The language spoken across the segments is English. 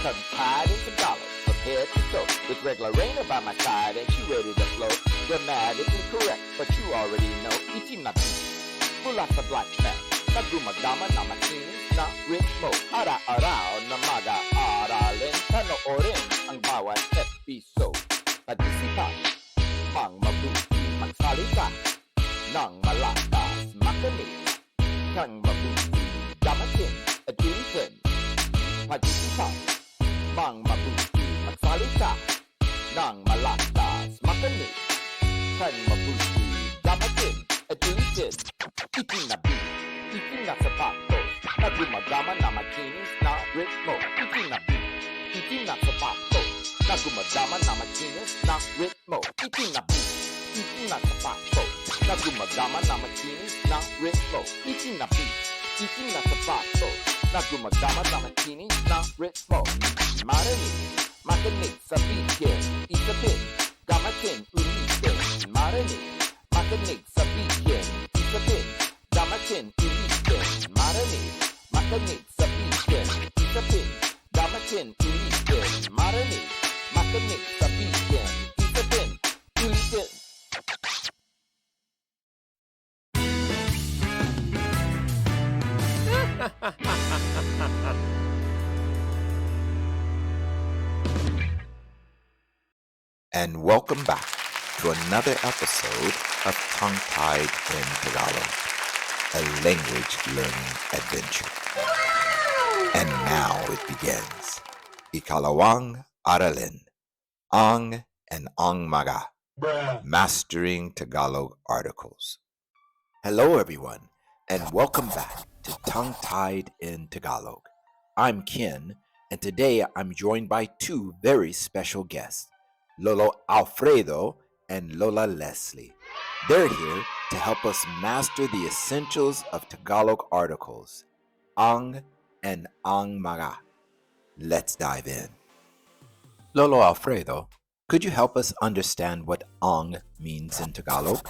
tongue-tied into dollars from head to toe. With regular Raina by my side and she ready to flow. Grammatically correct, but you already know. Itim na beat, mula sa black man. Na gumagama na makini na ritmo. Ara-araw na mag-aaralin. Panoorin ang bawat episode. Pag-isipan, mang mabuti, magsalita ng malakas, makinig kang mabuti, gamatin at ulitin. Pag-isipan, mang mabuti, magsalita ng malakas, makinig kang mabuti, gamatin at ulitin. Itim na beat, itim na sapatos, na gumagama na makinis na ritmo. Itim na beat, itim na sapatos, na gumagama na makinis na ritmo. Itim na beat, itim na sapatos, na gumagama na makinis na ritmo. Itim na beat, itim na sapatos, na gumagama na makinis na ritmo. Marinig, makinig, sabihin, isipin, gamatin, ulitin. Marinig, makinig, sabihin, isipin, gamatin, ulitin. Marinig, makinig, sabihin, isipin, gamatin, ulitin. Marinig, makinig, sabihin, isipin, ulitin. And welcome back to another episode of Tongue Tied in Tagalog, a language learning adventure. And now it begins. Ikalawang Aralin, Ang and Ang Maga, Mastering Tagalog Articles. Hello everyone, and welcome back to Tongue Tied in Tagalog. I'm Ken, and today I'm joined by two very special guests, Lolo Alfredo and Lola Leslie. They're here to help us master the essentials of Tagalog articles, ang and ang maga. Let's dive in. Lolo Alfredo, could you help us understand what ang means in Tagalog?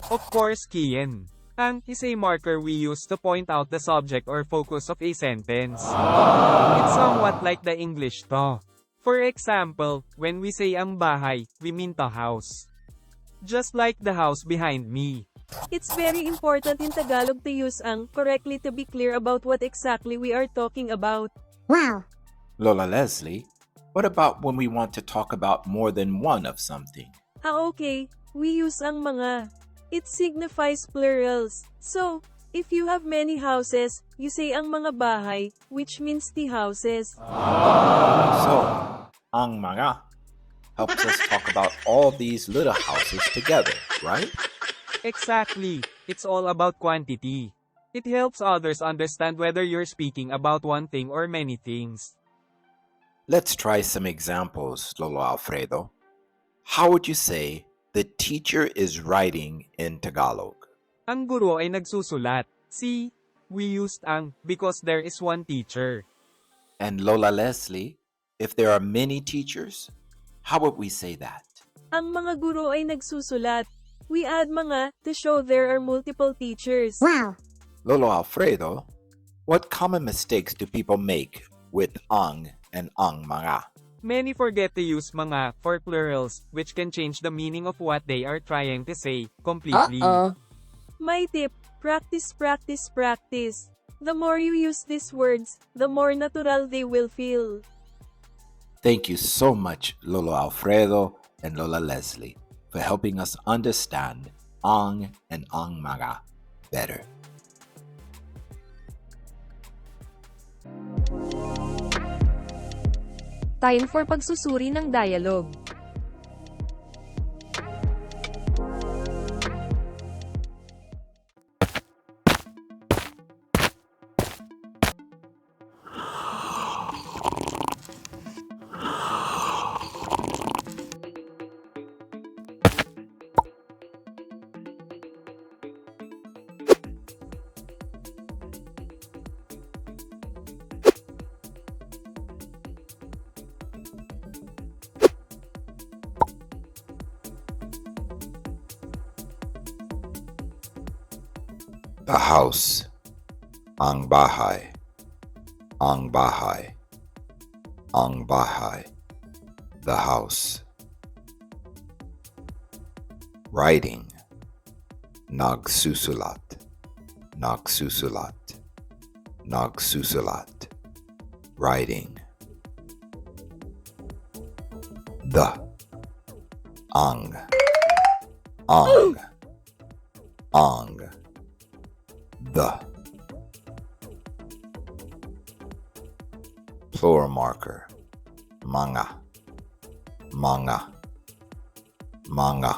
Of course, Kian. Ang is a marker we use to point out the subject or focus of a sentence. It's somewhat like the English to. For example, when we say ang bahay, we mean the house. Just like the house behind me. It's very important in Tagalog to use ang correctly to be clear about what exactly we are talking about. Wow. Lola Leslie, what about when we want to talk about more than one of something? Okay. We use ang mga. It signifies plurals. So, if you have many houses, you say ang mga bahay, which means the houses. So, ang maga helps us talk about all these little houses together, right? Exactly. It's all about quantity. It helps others understand whether you're speaking about one thing or many things. Let's try some examples, Lolo Alfredo. How would you say the teacher is writing in Tagalog? Ang guro ay nagsusulat. See, we used ang because there is one teacher. And Lola Leslie, if there are many teachers, how would we say that? Ang mga guro ay nagsusulat. We add mga to show there are multiple teachers. Wow. Lolo Alfredo, what common mistakes do people make with ang and ang mga? Many forget to use mga for plurals, which can change the meaning of what they are trying to say completely. My tip, practice, practice, practice. The more you use these words, the more natural they will feel. Thank you so much, Lolo Alfredo and Lola Leslie, for helping us understand ang and ang maga better. Time for pagsusuri ng dialogue. The house, ang bahay, ang bahay. ang bahay, the house. Writing, nagsusulat, nagsusulat, nagsusulat. Writing. The, ang, the. Plural marker, mga, mga, mga.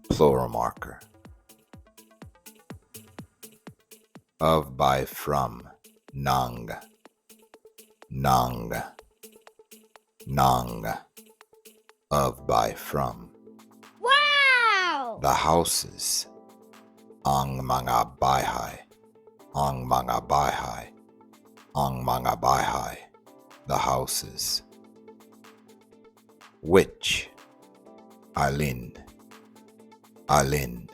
Plural marker. Of, by, from, nang, nang, nang. Of, by, from. Wow! The houses, ang mga bahay, ang mga bahay, ang mga bahay, the houses. Which, alin, alin,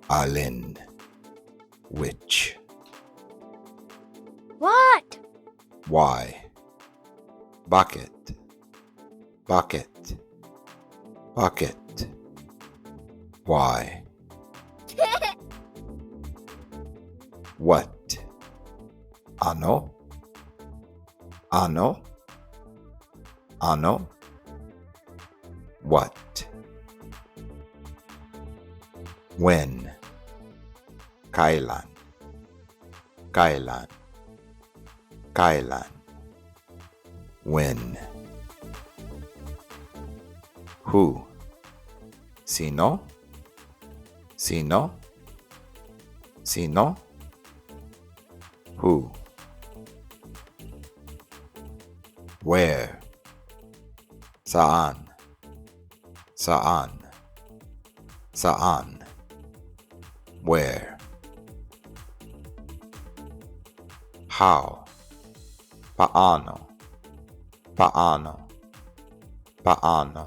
alin, which. What? Why, bucket, bucket, bucket. Why? What? Ano? Ano? Ano? What? When? Kailan? Kailan? Kailan? When? Who? Sino? Sino? Sino? Who? Where? Saan? Saan? Saan? Where? How? Paano? Paano? Paano?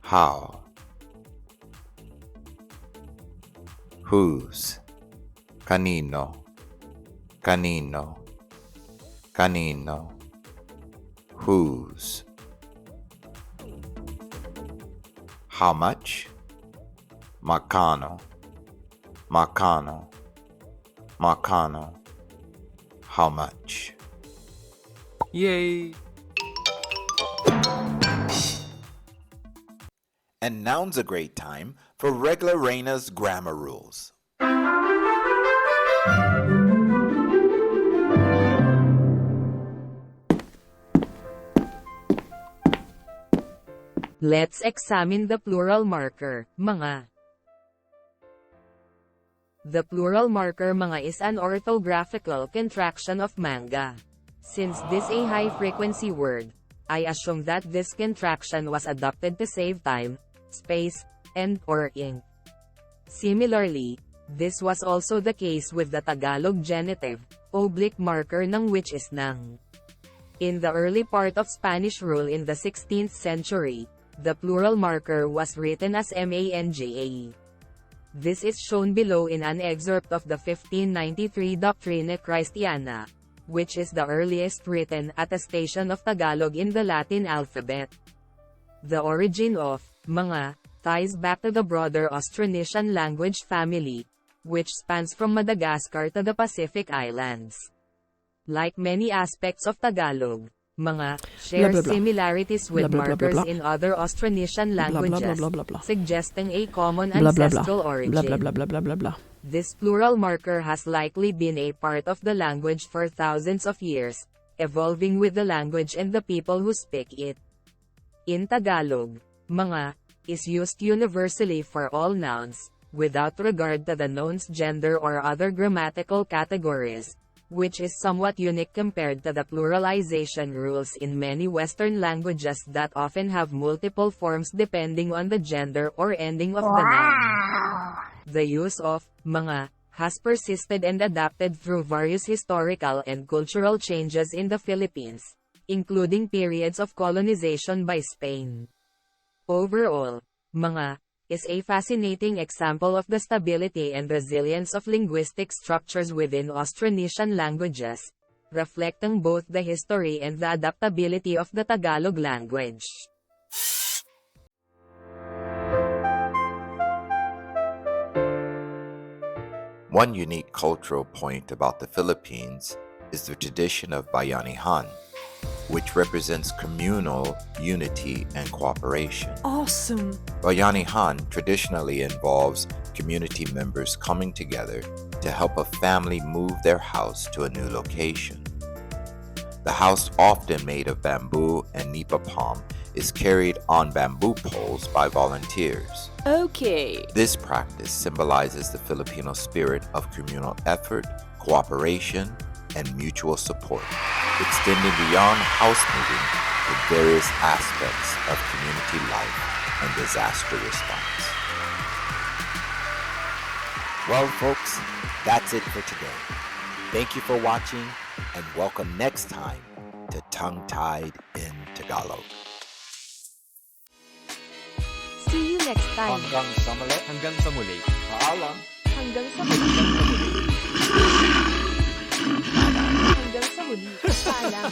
How? Whose? Kanino? Kanino? Kanino? Whose? How much? Makano? Makano? Makano? How much? Yay! And now's a great time for Regla Reina's grammar rules. Let's examine the plural marker, mga. The plural marker mga is an orthographical contraction of manga. Since this a high-frequency word, I assume that this contraction was adopted to save time, space, and or ink. Similarly, this was also the case with the Tagalog genitive, oblique marker ng which is nang. In the early part of Spanish rule in the 16th century, the plural marker was written as manga. This is shown below in an excerpt of the 1593 Doctrina Christiana, which is the earliest written attestation of Tagalog in the Latin alphabet. The origin of mga ties back to the broader Austronesian language family, which spans from Madagascar to the Pacific Islands. Like many aspects of Tagalog, mga share similarities with markers in other Austronesian languages, suggesting a common ancestral origin. This plural marker has likely been a part of the language for thousands of years, evolving with the language and the people who speak it. In Tagalog, mga is used universally for all nouns, without regard to the noun's gender or other grammatical categories, which is somewhat unique compared to the pluralization rules in many Western languages that often have multiple forms depending on the gender or ending of the noun. The use of mga has persisted and adapted through various historical and cultural changes in the Philippines, including periods of colonization by Spain. Overall, mga is a fascinating example of the stability and resilience of linguistic structures within Austronesian languages, reflecting both the history and the adaptability of the Tagalog language. One unique cultural point about the Philippines is the tradition of Bayanihan, which represents communal unity and cooperation. Awesome! Bayanihan traditionally involves community members coming together to help a family move their house to a new location. The house, often made of bamboo and nipa palm, is carried on bamboo poles by volunteers. Okay. This practice symbolizes the Filipino spirit of communal effort, cooperation, and mutual support, extending beyond house moving to various aspects of community life and disaster response. Well, folks, that's it for today. Thank you for watching, and welcome next time to Tongue Tied in Tagalog. See you next time. Hanggang sa muli. Hanggang sa muli. Paalam. Hanggang sa muli. Hanggang sa muli. Paalam.